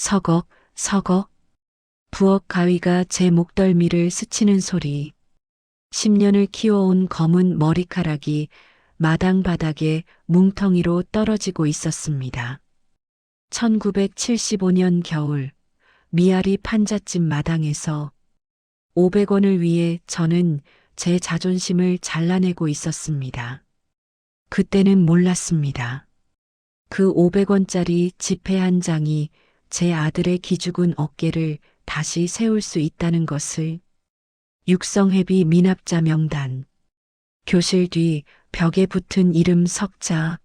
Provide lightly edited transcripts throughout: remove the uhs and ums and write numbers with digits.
서걱, 서걱. 부엌 가위가 제 목덜미를 스치는 소리. 10년을 키워온 검은 머리카락이 마당 바닥에 뭉텅이로 떨어지고 있었습니다. 1975년 겨울, 미아리 판잣집 마당에서 500원을 위해 저는 제 자존심을 잘라내고 있었습니다. 그때는 몰랐습니다. 그 500원짜리 지폐 한 장이 제 아들의 기죽은 어깨를 다시 세울 수 있다는 것을. 육성회비 미납자 명단. 교실 뒤 벽에 붙은 이름 석자.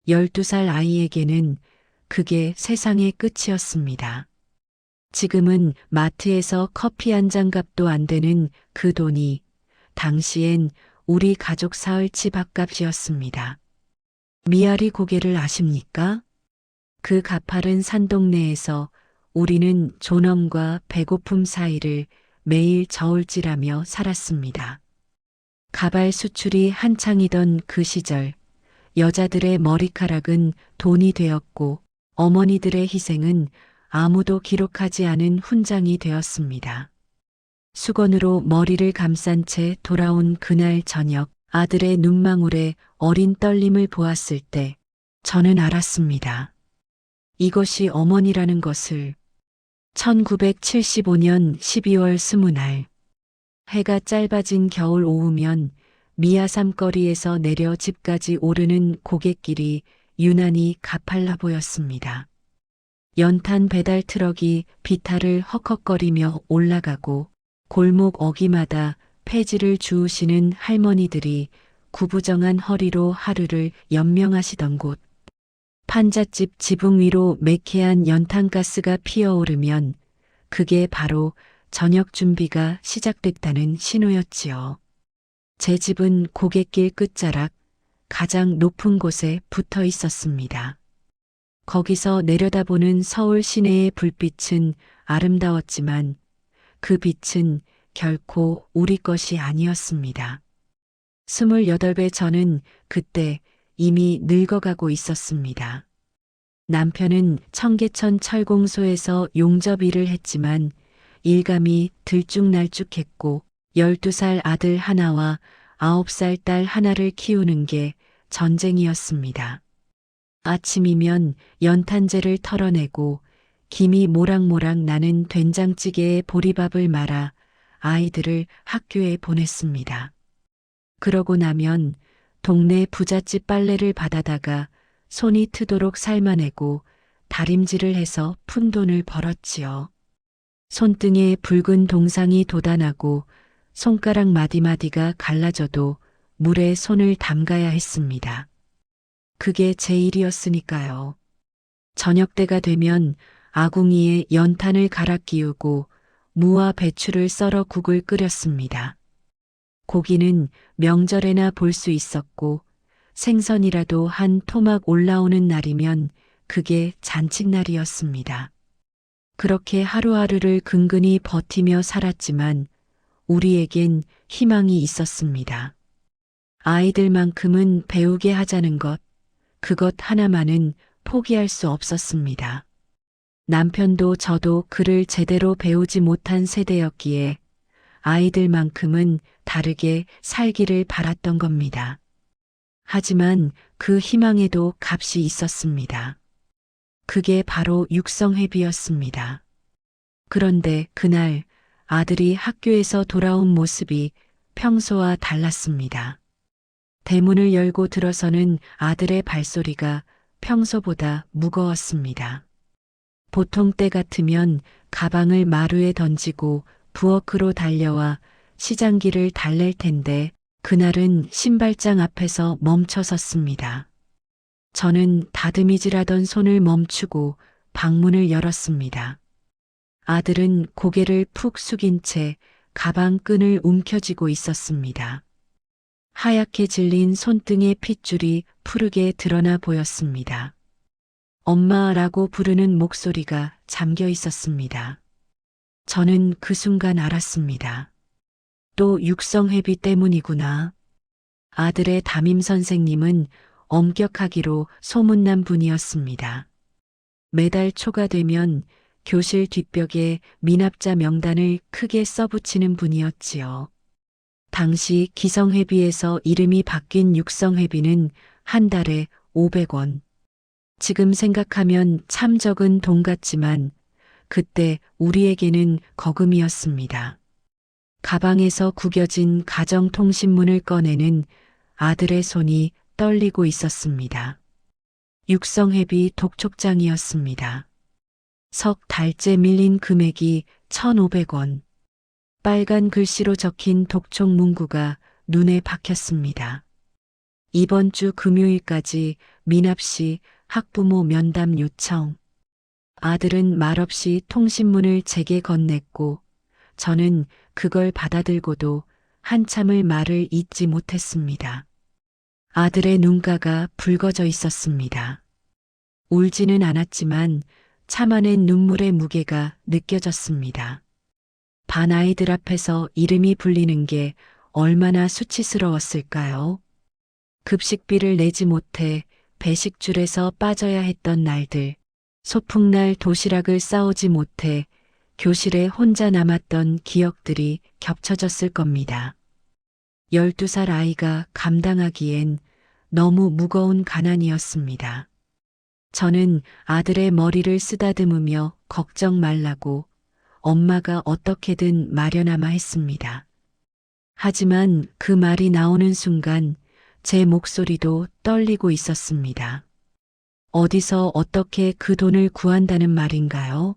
12살 아이에게는 그게 세상의 끝이었습니다. 지금은 마트에서 커피 한 잔 값도 안 되는 그 돈이 당시엔 우리 가족 사흘치 밥값이었습니다. 미아리 고개를 아십니까? 그 가파른 산동네에서 우리는 존엄과 배고픔 사이를 매일 저울질하며 살았습니다. 가발 수출이 한창이던 그 시절, 여자들의 머리카락은 돈이 되었고 어머니들의 희생은 아무도 기록하지 않은 훈장이 되었습니다. 수건으로 머리를 감싼 채 돌아온 그날 저녁, 아들의 눈망울에 어린 떨림을 보았을 때 저는 알았습니다. 이것이 어머니라는 것을. 1975년 12월 20날, 해가 짧아진 겨울 오후면 미아삼 거리에서 내려 집까지 오르는 고갯길이 유난히 가팔라 보였습니다. 연탄 배달 트럭이 비탈을 헉헉거리며 올라가고 골목 어귀마다 폐지를 주우시는 할머니들이 구부정한 허리로 하루를 연명하시던 곳. 판잣집 지붕 위로 매캐한 연탄가스가 피어오르면 그게 바로 저녁 준비가 시작됐다는 신호였지요. 제 집은 고갯길 끝자락 가장 높은 곳에 붙어 있었습니다. 거기서 내려다보는 서울 시내의 불빛은 아름다웠지만 그 빛은 결코 우리 것이 아니었습니다. 28배 저는 그때 이미 늙어가고 있었습니다. 남편은 청계천 철공소에서 용접 일을 했지만 일감이 들쭉날쭉했고 12살 아들 하나와 9살 딸 하나를 키우는 게 전쟁이었습니다. 아침이면 연탄재를 털어내고 김이 모락모락 나는 된장찌개에 보리밥을 말아 아이들을 학교에 보냈습니다. 그러고 나면 동네 부잣집 빨래를 받아다가 손이 트도록 삶아내고 다림질을 해서 푼돈을 벌었지요. 손등에 붉은 동상이 돋아나고 손가락 마디마디가 갈라져도 물에 손을 담가야 했습니다. 그게 제 일이었으니까요. 저녁 때가 되면 아궁이에 연탄을 갈아 끼우고 무와 배추를 썰어 국을 끓였습니다. 고기는 명절에나 볼 수 있었고 생선이라도 한 토막 올라오는 날이면 그게 잔칫날이었습니다. 그렇게 하루하루를 근근히 버티며 살았지만 우리에겐 희망이 있었습니다. 아이들만큼은 배우게 하자는 것, 그것 하나만은 포기할 수 없었습니다. 남편도 저도 글을 제대로 배우지 못한 세대였기에 아이들만큼은 다르게 살기를 바랐던 겁니다. 하지만 그 희망에도 값이 있었습니다. 그게 바로 육성회비였습니다. 그런데 그날 아들이 학교에서 돌아온 모습이 평소와 달랐습니다. 대문을 열고 들어서는 아들의 발소리가 평소보다 무거웠습니다. 보통 때 같으면 가방을 마루에 던지고 부엌으로 달려와 시장기를 달랠 텐데 그날은 신발장 앞에서 멈춰 섰습니다. 저는 다듬이질하던 손을 멈추고 방문을 열었습니다. 아들은 고개를 푹 숙인 채 가방 끈을 움켜쥐고 있었습니다. 하얗게 질린 손등의 핏줄이 푸르게 드러나 보였습니다. 엄마라고 부르는 목소리가 잠겨 있었습니다. 저는 그 순간 알았습니다. 또 육성회비 때문이구나. 아들의 담임 선생님은 엄격하기로 소문난 분이었습니다. 매달 초가 되면 교실 뒷벽에 미납자 명단을 크게 써붙이는 분이었지요. 당시 기성회비에서 이름이 바뀐 육성회비는 한 달에 500원. 지금 생각하면 참 적은 돈 같지만 그때 우리에게는 거금이었습니다. 가방에서 구겨진 가정통신문을 꺼내는 아들의 손이 떨리고 있었습니다. 육성회비 독촉장이었습니다. 석 달째 밀린 금액이 1,500원. 빨간 글씨로 적힌 독촉 문구가 눈에 박혔습니다. 이번 주 금요일까지 미납씨 학부모 면담 요청. 아들은 말없이 통신문을 제게 건넸고 저는 그걸 받아들고도 한참을 말을 잇지 못했습니다. 아들의 눈가가 붉어져 있었습니다. 울지는 않았지만 참아낸 눈물의 무게가 느껴졌습니다. 반 아이들 앞에서 이름이 불리는 게 얼마나 수치스러웠을까요? 급식비를 내지 못해 배식줄에서 빠져야 했던 날들, 소풍날 도시락을 싸오지 못해 교실에 혼자 남았던 기억들이 겹쳐졌을 겁니다. 12살 아이가 감당하기엔 너무 무거운 가난이었습니다. 저는 아들의 머리를 쓰다듬으며 걱정 말라고 엄마가 어떻게든 마련하마 했습니다. 하지만 그 말이 나오는 순간 제 목소리도 떨리고 있었습니다. 어디서 어떻게 그 돈을 구한다는 말인가요?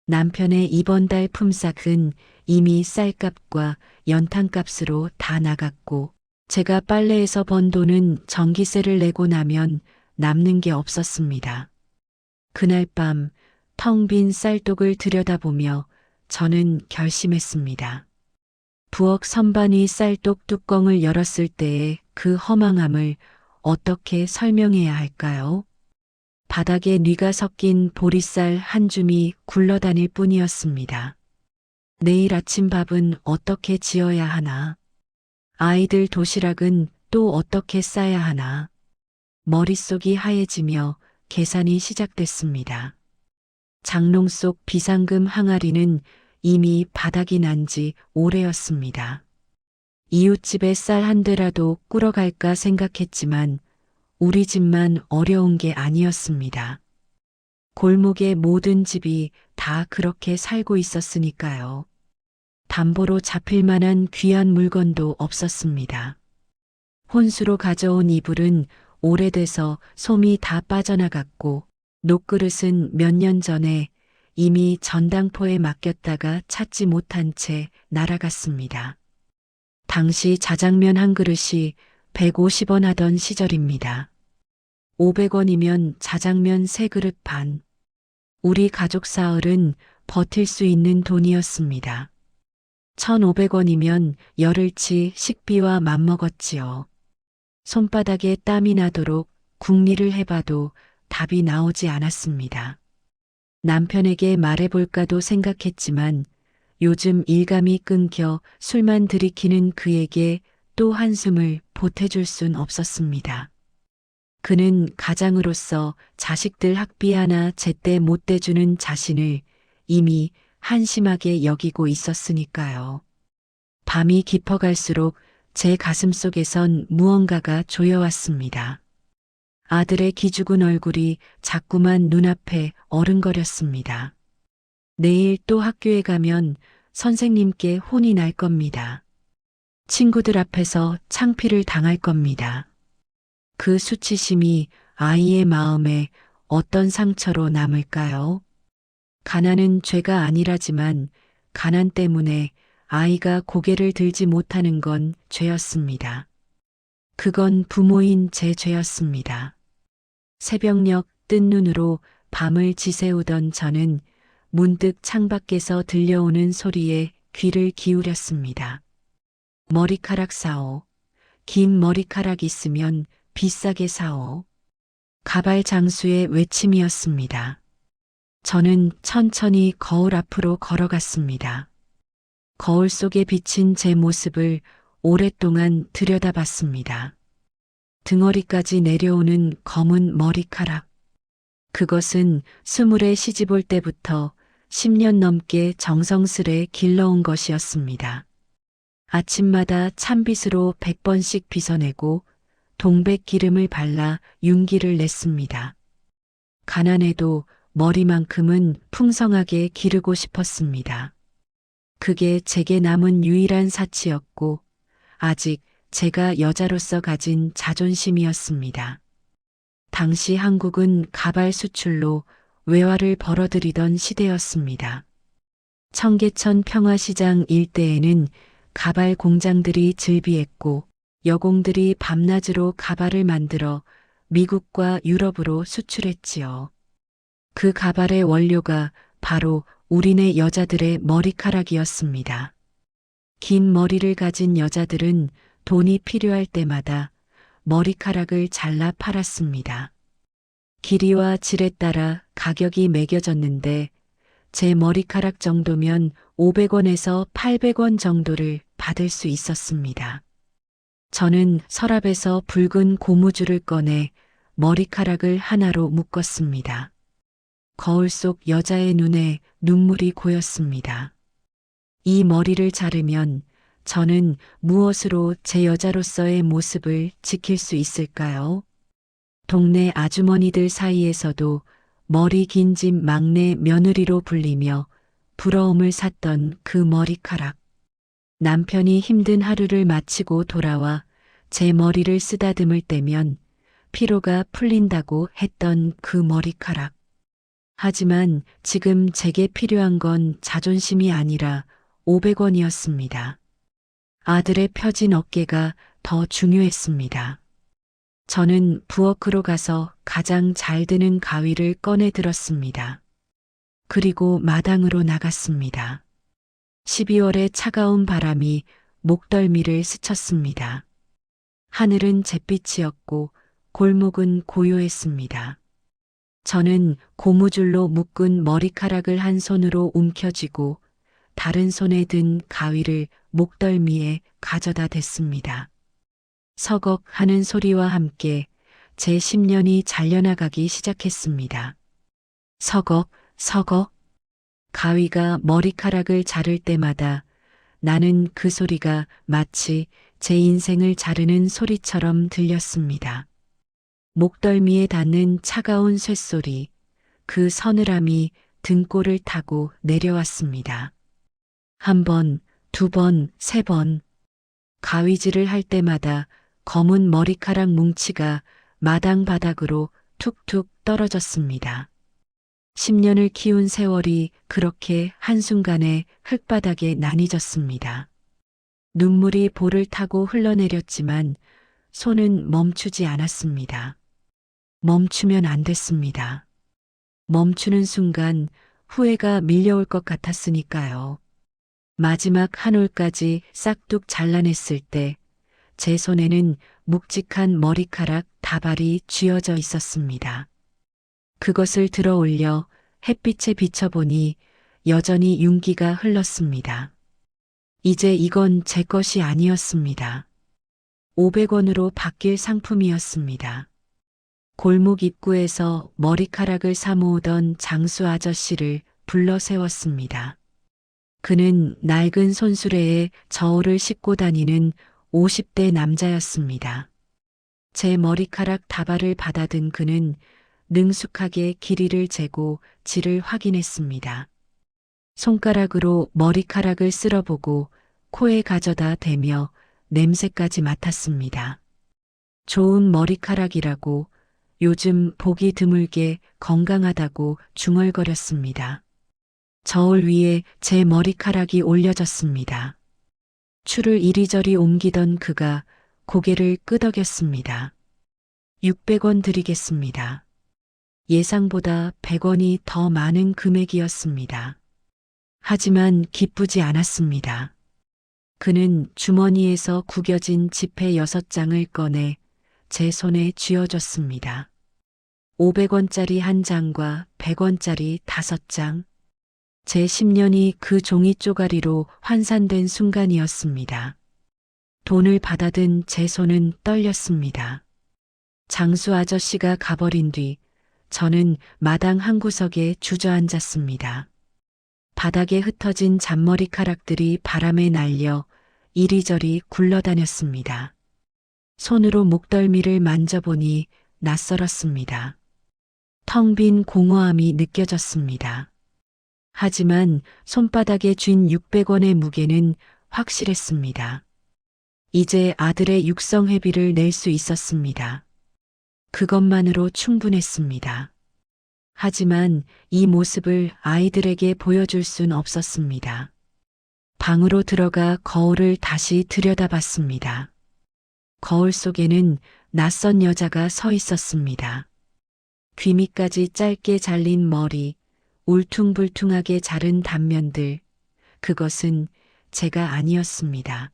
남편의 이번 달 품삯은 이미 쌀값과 연탄값으로 다 나갔고 제가 빨래에서 번 돈은 전기세를 내고 나면 남는 게 없었습니다. 그날 밤 텅 빈 쌀독을 들여다보며 저는 결심했습니다. 부엌 선반이 쌀독 뚜껑을 열었을 때의 그 허망함을 어떻게 설명해야 할까요? 바닥에 뉘가 섞인 보리쌀 한 줌이 굴러다닐 뿐이었습니다. 내일 아침 밥은 어떻게 지어야 하나? 아이들 도시락은 또 어떻게 싸야 하나? 머릿속이 하얘지며 계산이 시작됐습니다. 장롱 속 비상금 항아리는 이미 바닥이 난 지 오래였습니다. 이웃집에 쌀 한 대라도 꿀어갈까 생각했지만 우리 집만 어려운 게 아니었습니다. 골목의 모든 집이 다 그렇게 살고 있었으니까요. 담보로 잡힐 만한 귀한 물건도 없었습니다. 혼수로 가져온 이불은 오래돼서 솜이 다 빠져나갔고 녹그릇은 몇 년 전에 이미 전당포에 맡겼다가 찾지 못한 채 날아갔습니다. 당시 자장면 한 그릇이 150원 하던 시절입니다. 500원이면 자장면 3그릇 반. 우리 가족 사흘은 버틸 수 있는 돈이었습니다. 1,500원이면 열흘치 식비와 맞먹었지요. 손바닥에 땀이 나도록 궁리를 해봐도 답이 나오지 않았습니다. 남편에게 말해볼까도 생각했지만 요즘 일감이 끊겨 술만 들이키는 그에게 또 한숨을 보태줄 순 없었습니다. 그는 가장으로서 자식들 학비 하나 제때 못 대주는 자신을 이미 한심하게 여기고 있었으니까요. 밤이 깊어갈수록 제 가슴속에선 무언가가 조여왔습니다. 아들의 기죽은 얼굴이 자꾸만 눈앞에 어른거렸습니다. 내일 또 학교에 가면 선생님께 혼이 날 겁니다. 친구들 앞에서 창피를 당할 겁니다. 그 수치심이 아이의 마음에 어떤 상처로 남을까요? 가난은 죄가 아니라지만 가난 때문에 아이가 고개를 들지 못하는 건 죄였습니다. 그건 부모인 제 죄였습니다. 새벽녘 뜬 눈으로 밤을 지새우던 저는 문득 창밖에서 들려오는 소리에 귀를 기울였습니다. 머리카락 사오. 긴 머리카락 있으면 비싸게 사오. 가발 장수의 외침이었습니다. 저는 천천히 거울 앞으로 걸어갔습니다. 거울 속에 비친 제 모습을 오랫동안 들여다봤습니다. 등허리까지 내려오는 검은 머리카락. 그것은 스물에 시집올 때부터 10년 넘게 정성스레 길러온 것이었습니다. 아침마다 찬빗으로 100번씩 빗어내고 동백 기름을 발라 윤기를 냈습니다. 가난해도 머리만큼은 풍성하게 기르고 싶었습니다. 그게 제게 남은 유일한 사치였고 아직 제가 여자로서 가진 자존심이었습니다. 당시 한국은 가발 수출로 외화를 벌어들이던 시대였습니다. 청계천 평화시장 일대에는 가발 공장들이 즐비했고 여공들이 밤낮으로 가발을 만들어 미국과 유럽으로 수출했지요. 그 가발의 원료가 바로 우리네 여자들의 머리카락이었습니다. 긴 머리를 가진 여자들은 돈이 필요할 때마다 머리카락을 잘라 팔았습니다. 길이와 질에 따라 가격이 매겨졌는데 제 머리카락 정도면 500원에서 800원 정도를 받을 수 있었습니다. 저는 서랍에서 붉은 고무줄을 꺼내 머리카락을 하나로 묶었습니다. 거울 속 여자의 눈에 눈물이 고였습니다. 이 머리를 자르면 저는 무엇으로 제 여자로서의 모습을 지킬 수 있을까요? 동네 아주머니들 사이에서도 머리 긴 집 막내 며느리로 불리며 부러움을 샀던 그 머리카락. 남편이 힘든 하루를 마치고 돌아와 제 머리를 쓰다듬을 때면 피로가 풀린다고 했던 그 머리카락. 하지만 지금 제게 필요한 건 자존심이 아니라 500원이었습니다. 아들의 펴진 어깨가 더 중요했습니다. 저는 부엌으로 가서 가장 잘 드는 가위를 꺼내 들었습니다. 그리고 마당으로 나갔습니다. 12월의 차가운 바람이 목덜미를 스쳤습니다. 하늘은 잿빛이었고 골목은 고요했습니다. 저는 고무줄로 묶은 머리카락을 한 손으로 움켜쥐고 다른 손에 든 가위를 목덜미에 가져다 댔습니다. 서걱 하는 소리와 함께 제 10년이 잘려나가기 시작했습니다. 서걱, 서걱. 가위가 머리카락을 자를 때마다 나는 그 소리가 마치 제 인생을 자르는 소리처럼 들렸습니다. 목덜미에 닿는 차가운 쇳소리, 그 서늘함이 등골을 타고 내려왔습니다. 한 번, 두 번, 세 번. 가위질을 할 때마다 검은 머리카락 뭉치가 마당 바닥으로 툭툭 떨어졌습니다. 10년을 키운 세월이 그렇게 한순간에 흙바닥에 나뉘졌습니다. 눈물이 볼을 타고 흘러내렸지만 손은 멈추지 않았습니다. 멈추면 안 됐습니다. 멈추는 순간 후회가 밀려올 것 같았으니까요. 마지막 한 올까지 싹둑 잘라냈을 때 제 손에는 묵직한 머리카락 다발이 쥐어져 있었습니다. 그것을 들어 올려 햇빛에 비춰보니 여전히 윤기가 흘렀습니다. 이제 이건 제 것이 아니었습니다. 500원으로 바뀔 상품이었습니다. 골목 입구에서 머리카락을 사모으던 장수 아저씨를 불러 세웠습니다. 그는 낡은 손수레에 저울을 싣고 다니는 50대 남자였습니다. 제 머리카락 다발을 받아든 그는 능숙하게 길이를 재고 질을 확인했습니다. 손가락으로 머리카락을 쓸어보고 코에 가져다 대며 냄새까지 맡았습니다. 좋은 머리카락이라고 요즘 보기 드물게 건강하다고 중얼거렸습니다. 저울 위에 제 머리카락이 올려졌습니다. 추를 이리저리 옮기던 그가 고개를 끄덕였습니다. 600원 드리겠습니다. 예상보다 100원이 더 많은 금액이었습니다. 하지만 기쁘지 않았습니다. 그는 주머니에서 구겨진 지폐 6장을 꺼내 제 손에 쥐어줬습니다. 500원짜리 한 장과 100원짜리 5장. 제 10년이 그 종이 쪼가리로 환산된 순간이었습니다. 돈을 받아든 제 손은 떨렸습니다. 장수 아저씨가 가버린 뒤 저는 마당 한 구석에 주저앉았습니다. 바닥에 흩어진 잔머리카락들이 바람에 날려 이리저리 굴러다녔습니다. 손으로 목덜미를 만져보니 낯설었습니다. 텅 빈 공허함이 느껴졌습니다. 하지만 손바닥에 쥔 600원의 무게는 확실했습니다. 이제 아들의 육성회비를 낼 수 있었습니다. 그것만으로 충분했습니다. 하지만 이 모습을 아이들에게 보여줄 순 없었습니다. 방으로 들어가 거울을 다시 들여다봤습니다. 거울 속에는 낯선 여자가 서 있었습니다. 귀 밑까지 짧게 잘린 머리, 울퉁불퉁하게 자른 단면들, 그것은 제가 아니었습니다.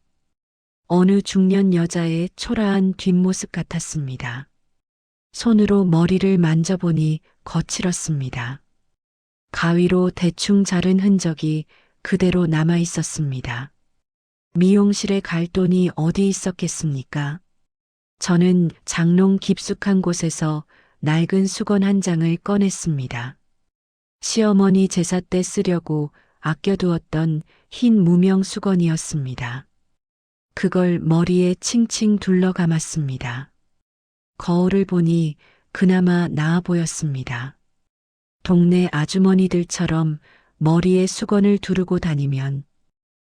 어느 중년 여자의 초라한 뒷모습 같았습니다. 손으로 머리를 만져보니 거칠었습니다. 가위로 대충 자른 흔적이 그대로 남아 있었습니다. 미용실에 갈 돈이 어디 있었겠습니까? 저는 장롱 깊숙한 곳에서 낡은 수건 한 장을 꺼냈습니다. 시어머니 제사 때 쓰려고 아껴두었던 흰 무명 수건이었습니다. 그걸 머리에 칭칭 둘러 감았습니다. 거울을 보니 그나마 나아 보였습니다. 동네 아주머니들처럼 머리에 수건을 두르고 다니면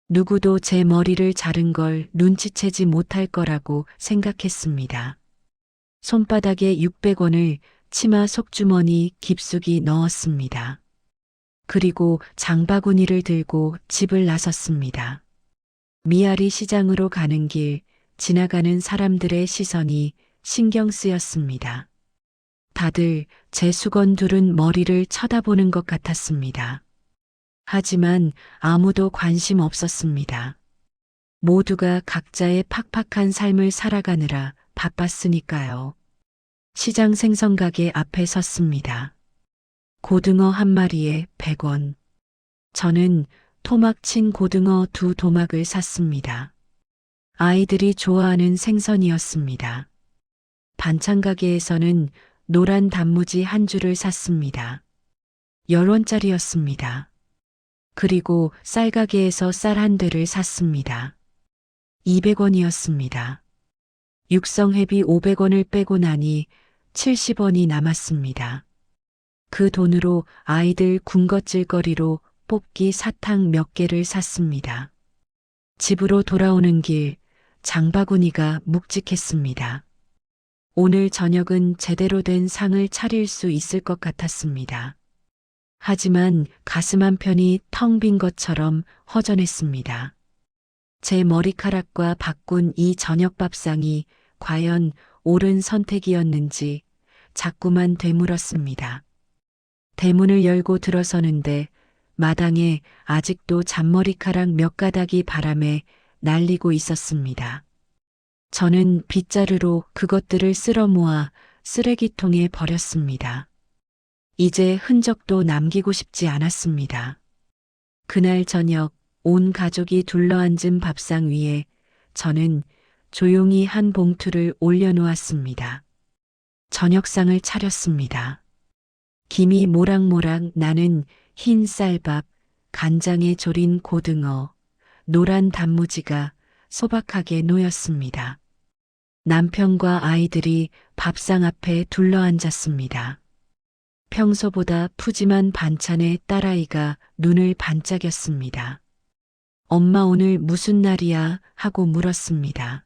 누구도 제 머리를 자른 걸 눈치채지 못할 거라고 생각했습니다. 손바닥에 600원을 치마 속주머니 깊숙이 넣었습니다. 그리고 장바구니를 들고 집을 나섰습니다. 미아리 시장으로 가는 길, 지나가는 사람들의 시선이 신경 쓰였습니다. 다들 제 수건 두른 머리를 쳐다보는 것 같았습니다. 하지만 아무도 관심 없었습니다. 모두가 각자의 팍팍한 삶을 살아가느라 바빴으니까요. 시장 생선가게 앞에 섰습니다. 고등어 한 마리에 100원. 저는 토막 친 고등어 2도막을 샀습니다. 아이들이 좋아하는 생선이었습니다. 반찬 가게에서는 노란 단무지 한 줄을 샀습니다. 10원짜리였습니다. 그리고 쌀 가게에서 쌀 한 대를 샀습니다. 200원이었습니다. 육성회비 500원을 빼고 나니 70원이 남았습니다. 그 돈으로 아이들 군것질거리로 뽑기 사탕 몇 개를 샀습니다. 집으로 돌아오는 길, 장바구니가 묵직했습니다. 오늘 저녁은 제대로 된 상을 차릴 수 있을 것 같았습니다. 하지만 가슴 한편이 텅 빈 것처럼 허전했습니다. 제 머리카락과 바꾼 이 저녁 밥상이 과연 옳은 선택이었는지 자꾸만 되물었습니다. 대문을 열고 들어서는데 마당에 아직도 잔머리카락 몇 가닥이 바람에 날리고 있었습니다. 저는 빗자루로 그것들을 쓸어 모아 쓰레기통에 버렸습니다. 이제 흔적도 남기고 싶지 않았습니다. 그날 저녁 온 가족이 둘러앉은 밥상 위에 저는 조용히 한 봉투를 올려놓았습니다. 저녁상을 차렸습니다. 김이 모락모락 나는 흰 쌀밥, 간장에 졸인 고등어, 노란 단무지가 소박하게 놓였습니다. 남편과 아이들이 밥상 앞에 둘러앉았습니다. 평소보다 푸짐한 반찬에 딸아이가 눈을 반짝였습니다. 엄마 오늘 무슨 날이야? 하고 물었습니다.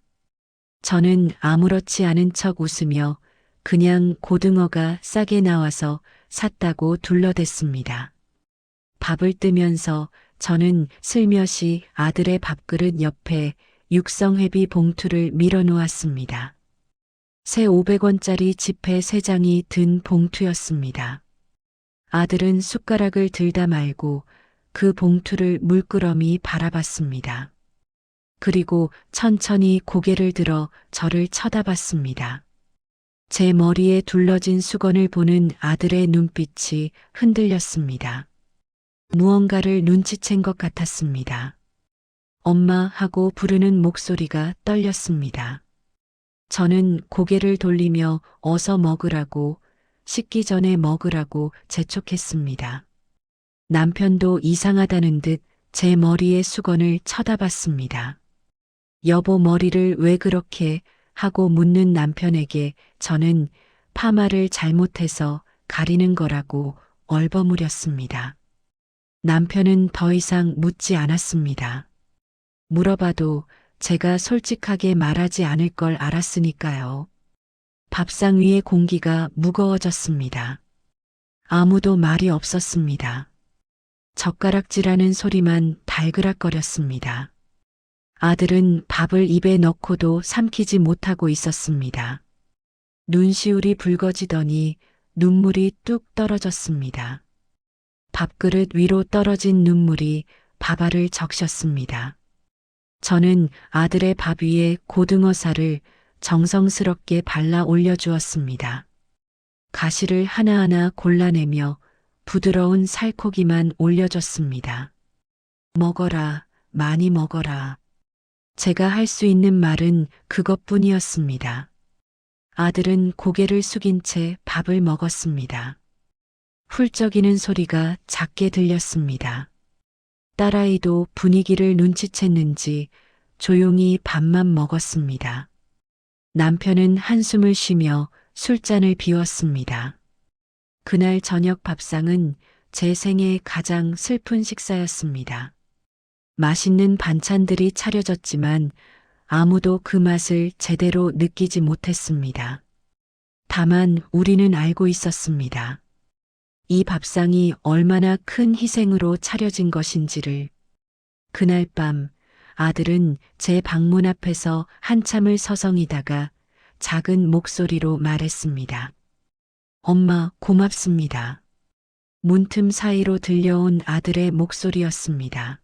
저는 아무렇지 않은 척 웃으며 그냥 고등어가 싸게 나와서 샀다고 둘러댔습니다. 밥을 뜨면서 저는 슬며시 아들의 밥그릇 옆에 육성회비 봉투를 밀어놓았습니다. 새 500원짜리 지폐 3장이 든 봉투였습니다. 아들은 숟가락을 들다 말고 그 봉투를 물끄러미 바라봤습니다. 그리고 천천히 고개를 들어 저를 쳐다봤습니다. 제 머리에 둘러진 수건을 보는 아들의 눈빛이 흔들렸습니다. 무언가를 눈치챈 것 같았습니다. 엄마 하고 부르는 목소리가 떨렸습니다. 저는 고개를 돌리며 어서 먹으라고, 식기 전에 먹으라고 재촉했습니다. 남편도 이상하다는 듯 제 머리의 수건을 쳐다봤습니다. 여보 머리를 왜 그렇게 하고 묻는 남편에게 저는 파마를 잘못해서 가리는 거라고 얼버무렸습니다. 남편은 더 이상 묻지 않았습니다. 물어봐도 제가 솔직하게 말하지 않을 걸 알았으니까요. 밥상 위의 공기가 무거워졌습니다. 아무도 말이 없었습니다. 젓가락질하는 소리만 달그락거렸습니다. 아들은 밥을 입에 넣고도 삼키지 못하고 있었습니다. 눈시울이 붉어지더니 눈물이 뚝 떨어졌습니다. 밥그릇 위로 떨어진 눈물이 밥알을 적셨습니다. 저는 아들의 밥 위에 고등어살을 정성스럽게 발라 올려주었습니다. 가시를 하나하나 골라내며 부드러운 살코기만 올려줬습니다. 먹어라, 많이 먹어라. 제가 할 수 있는 말은 그것뿐이었습니다. 아들은 고개를 숙인 채 밥을 먹었습니다. 훌쩍이는 소리가 작게 들렸습니다. 딸아이도 분위기를 눈치챘는지 조용히 밥만 먹었습니다. 남편은 한숨을 쉬며 술잔을 비웠습니다. 그날 저녁 밥상은 제 생애 가장 슬픈 식사였습니다. 맛있는 반찬들이 차려졌지만 아무도 그 맛을 제대로 느끼지 못했습니다. 다만 우리는 알고 있었습니다. 이 밥상이 얼마나 큰 희생으로 차려진 것인지를. 그날 밤 아들은 제 방문 앞에서 한참을 서성이다가 작은 목소리로 말했습니다. 엄마, 고맙습니다. 문틈 사이로 들려온 아들의 목소리였습니다.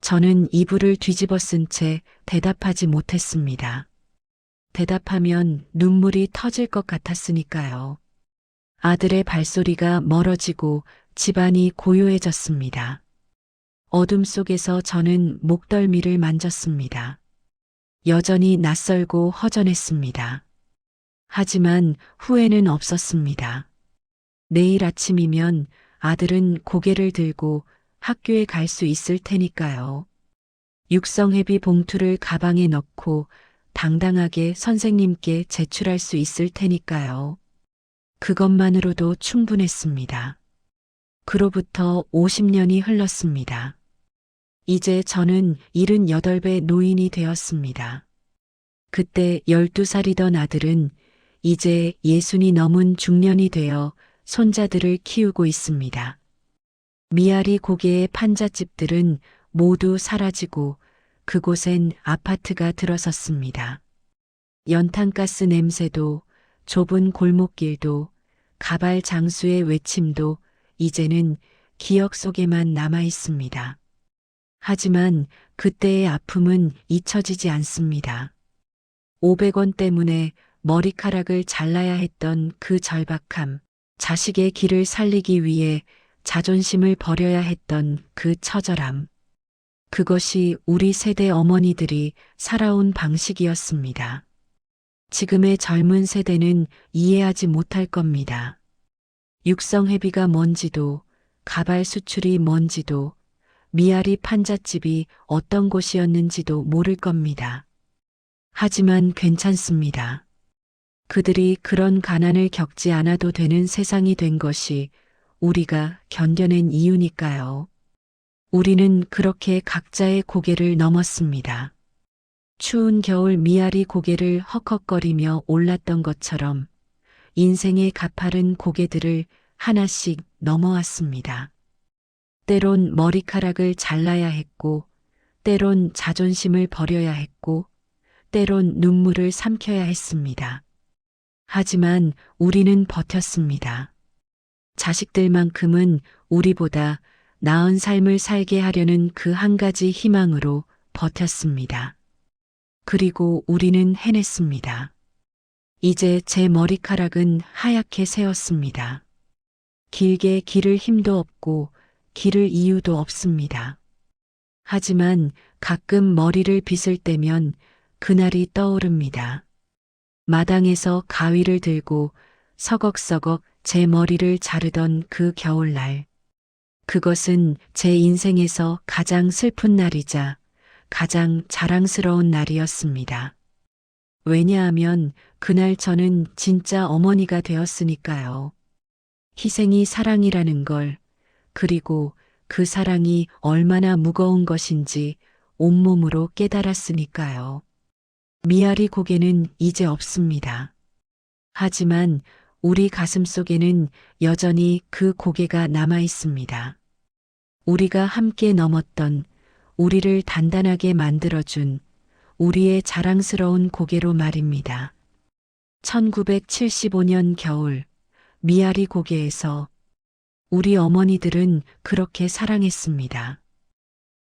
저는 이불을 뒤집어 쓴 채 대답하지 못했습니다. 대답하면 눈물이 터질 것 같았으니까요. 아들의 발소리가 멀어지고 집안이 고요해졌습니다. 어둠 속에서 저는 목덜미를 만졌습니다. 여전히 낯설고 허전했습니다. 하지만 후회는 없었습니다. 내일 아침이면 아들은 고개를 들고 학교에 갈 수 있을 테니까요. 육성회비 봉투를 가방에 넣고 당당하게 선생님께 제출할 수 있을 테니까요. 그것만으로도 충분했습니다. 그로부터 50년이 흘렀습니다. 이제 저는 78배 노인이 되었습니다. 그때 12살이던 아들은 이제 60이 넘은 중년이 되어 손자들을 키우고 있습니다. 미아리 고개의 판잣집들은 모두 사라지고 그곳엔 아파트가 들어섰습니다. 연탄가스 냄새도 좁은 골목길도 가발 장수의 외침도 이제는 기억 속에만 남아 있습니다. 하지만 그때의 아픔은 잊혀지지 않습니다. 500원 때문에 머리카락을 잘라야 했던 그 절박함, 자식의 길을 살리기 위해 자존심을 버려야 했던 그 처절함. 그것이 우리 세대 어머니들이 살아온 방식이었습니다. 지금의 젊은 세대는 이해하지 못할 겁니다. 육성회비가 뭔지도, 가발 수출이 뭔지도, 미아리 판잣집이 어떤 곳이었는지도 모를 겁니다. 하지만 괜찮습니다. 그들이 그런 가난을 겪지 않아도 되는 세상이 된 것이 우리가 견뎌낸 이유니까요. 우리는 그렇게 각자의 고개를 넘었습니다. 추운 겨울 미아리 고개를 헉헉거리며 올랐던 것처럼 인생의 가파른 고개들을 하나씩 넘어왔습니다. 때론 머리카락을 잘라야 했고, 때론 자존심을 버려야 했고, 때론 눈물을 삼켜야 했습니다. 하지만 우리는 버텼습니다. 자식들만큼은 우리보다 나은 삶을 살게 하려는 그 한 가지 희망으로 버텼습니다. 그리고 우리는 해냈습니다. 이제 제 머리카락은 하얗게 새었습니다. 길게 기를 힘도 없고 기를 이유도 없습니다. 하지만 가끔 머리를 빗을 때면 그날이 떠오릅니다. 마당에서 가위를 들고 서걱서걱 제 머리를 자르던 그 겨울날. 그것은 제 인생에서 가장 슬픈 날이자 가장 자랑스러운 날이었습니다. 왜냐하면 그날 저는 진짜 어머니가 되었으니까요. 희생이 사랑이라는 걸, 그리고 그 사랑이 얼마나 무거운 것인지 온몸으로 깨달았으니까요. 미아리 고개는 이제 없습니다. 하지만 우리 가슴 속에는 여전히 그 고개가 남아 있습니다. 우리가 함께 넘었던, 우리를 단단하게 만들어준 우리의 자랑스러운 고개로 말입니다. 1975년 겨울, 미아리 고개에서 우리 어머니들은 그렇게 사랑했습니다.